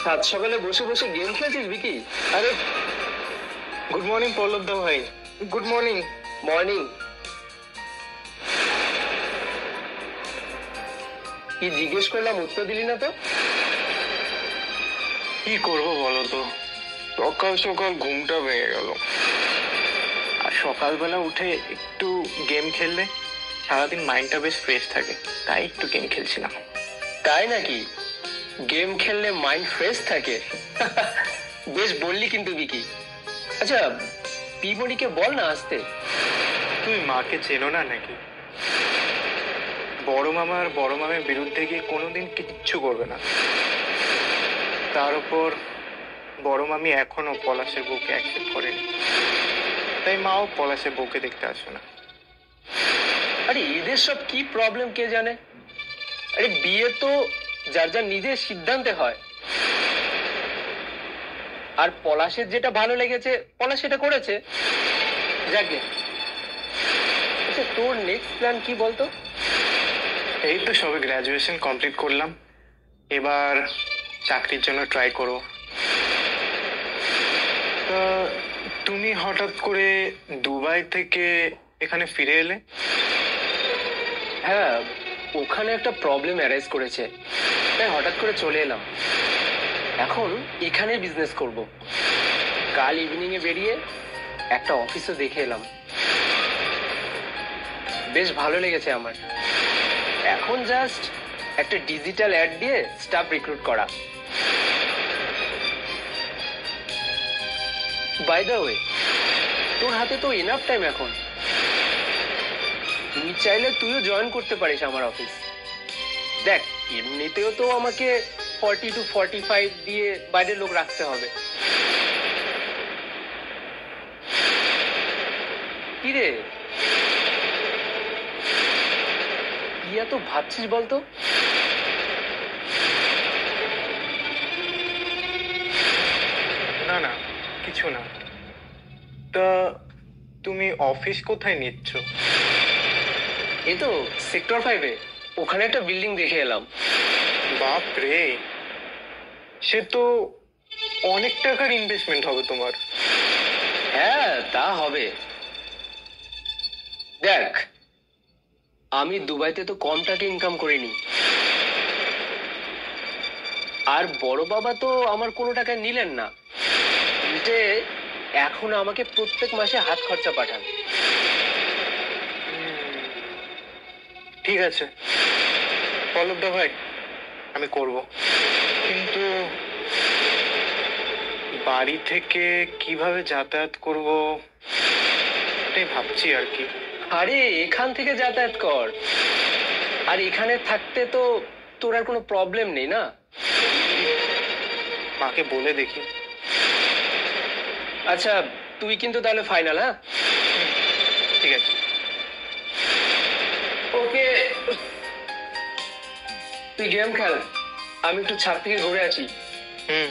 সাত সকালে বসে বসে গেম খেলছিস বিকি? আরে গুড মর্নিং পল্লব দা ভাই। Good morning. মর্নিং। কি জিজ্ঞেস করলাম উত্তর দিলি না তো? কি করবো বলো তো, সকাল সকাল ঘুমটা ভেঙে গেল। আর সকালবেলা উঠে একটু গেম খেললে সারাদিন মাইন্ডটা বেশ ফ্রেশ থাকে, তাই একটু গেম খেলছিলাম। তাই নাকি? গেম খেললে মাইন্ড ফ্রেশ থাকে? বেশ বললি কিন্তু বিকি। আচ্ছা পিমনিকে বল না আসতে। তুমি মাকে চেনো না নাকি? বড় মামা আর বড় মামের বিরুদ্ধে গিয়ে কোনোদিন কিচ্ছু করবে না। তার উপর বড় মামি এখনো পলাশের বউকে অ্যাকসেপ্ট করেনি, তাই মাও পলাশের বউকে দেখতে আসে না। আরে এদের সব কি প্রবলেম কে জানে। আরে বিয়ে তো যার যার নিজের সিদ্ধান্তে হয়। আর পলাশের যেটা ভালো লেগেছে পলাশ সেটা করেছে, যাকে। আচ্ছা তোর নেক্সট প্ল্যান কি বলতো? এই তো সবে গ্র্যাজুয়েশন কমপ্লিট করলাম, এবার চাকরির জন্য ট্রাই করো। তা তুমি হঠাৎ করে দুবাই থেকে এখানে ফিরে এলে? হ্যাঁ, ওখানে একটা প্রবলেম অ্যারাইজ করেছে, তাই হঠাৎ করে চলে এলাম। এখন এখানে বিজনেস করব। কাল ইভিনিং এ বেরিয়ে একটা অফিসও দেখে এলাম, বেশ ভালো লেগেছে আমার। এখন জাস্ট একটা ডিজিটাল অ্যাড দিয়ে স্টাফ রিক্রুট করা। বাই দ্য ওয়ে, তোর হাতে তো এনাফ টাইম এখন, তুই চাইলে তুইও জয়েন করতে পারিস আমার অফিস। দেখ এমনিতেও তো আমাকে 40 to 45 দিয়ে বাইরের লোক রাখতে হবে। কি রে, কি এত ভাবছিস বলতো? না না, কিছু না। তা তুমি অফিস কোথায় নিচ্ছ? এই তো সেক্টর 5-এ, ওখানে একটা বিল্ডিং দেখে এলাম। বাপ রে, সে তো অনেক টাকার ইনভেস্টমেন্ট হবে তোমার। হ্যাঁ তা হবে। দেখ আমি দুবাইতে তো কম টাকা ইনকাম করিনি, আর বড় বাবা তো আমার কোনো টাকা নিলেন না, উল্টে এখন আমাকে প্রত্যেক মাসে হাত খরচা পাঠান। ঠিক আছে পল্লব দা ভাই, আমি করব, কিন্তু বাড়ি থেকে কিভাবে যাতায়াত করব এটাই ভাবছি আর কি। আরে এখান থেকে যাতায়াত কর, আর এখানে থাকতে তো তোর আর কোনো প্রবলেম নেই না। মাকে বলে দেখি। আচ্ছা তুই কিন্তু তাহলে ফাইনাল? হ্যাঁ ঠিক আছে। ওকে, তুই গেম খেল, আমি একটু ছাদ থেকে ঘুরে আছি। হুম।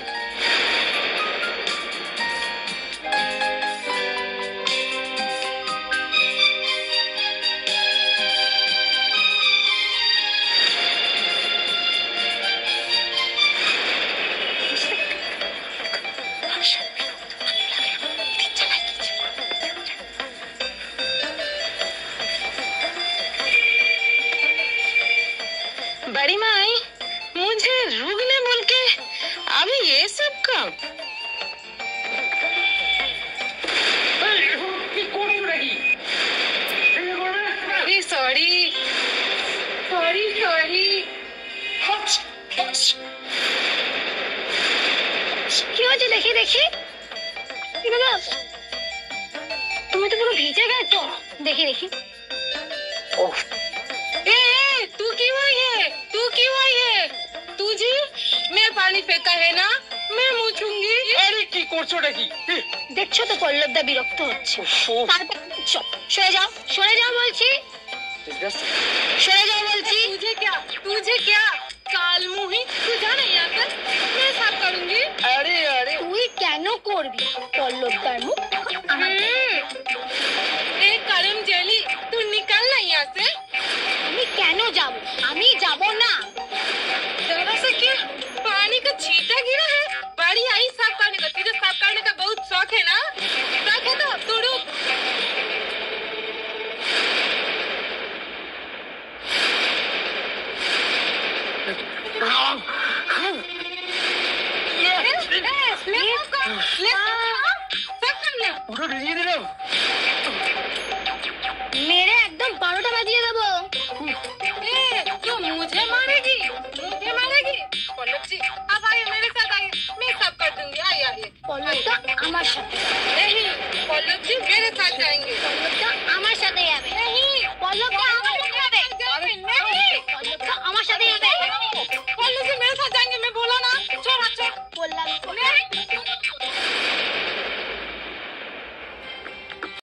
बड़ी माई, मुझे रुकने बोल के अभी ये सब काम? Sorry sorry sorry. কি হচ্ছে দেখি দেখি? তুমি তো পুরো ভিজে গেছো, দেখি দেখি। तू क्यों आई है? तू क्यों आई है? तू जी, मैं पानी फेंका है ना, मैं मुछूंगी। আরে কি করছো নাকি? দেখছো তো পল্লবদা বিরক্ত হচ্ছে। সরে যাও, সরে যাও বলছি, সরে যাও বলছি। तुझे क्या काल मुही, तू जाना यहाँ पर, मैं साफ करूंगी। আরে আরে তুই কেন করবি পল্লবদার মুখ? एक करम जेली, तू निकल ना यहाँ से। আমি কেন যাব? আমি যাব না। जरा से क्या पानी का छींटा गिरा है, बड़ी आई साफ करने का। तुझे साफ करने का बहुत शौक है ना? शौक है तो तू रुक। मेरे एकदम 12টা বাজিয়ে দেবো। तो मुझे मारेगी? मुझे मारेगी? पल्लव जी अब आइए मेरे साथ, आइए, मैं सब कर दूंगी। आइए आइए। पल्लवটা আমার সাথে। नहीं, पल्लव जी मेरे साथ जाएंगे। पल्लवটা আমার সাথে যাবে। नहीं, पल्लवটা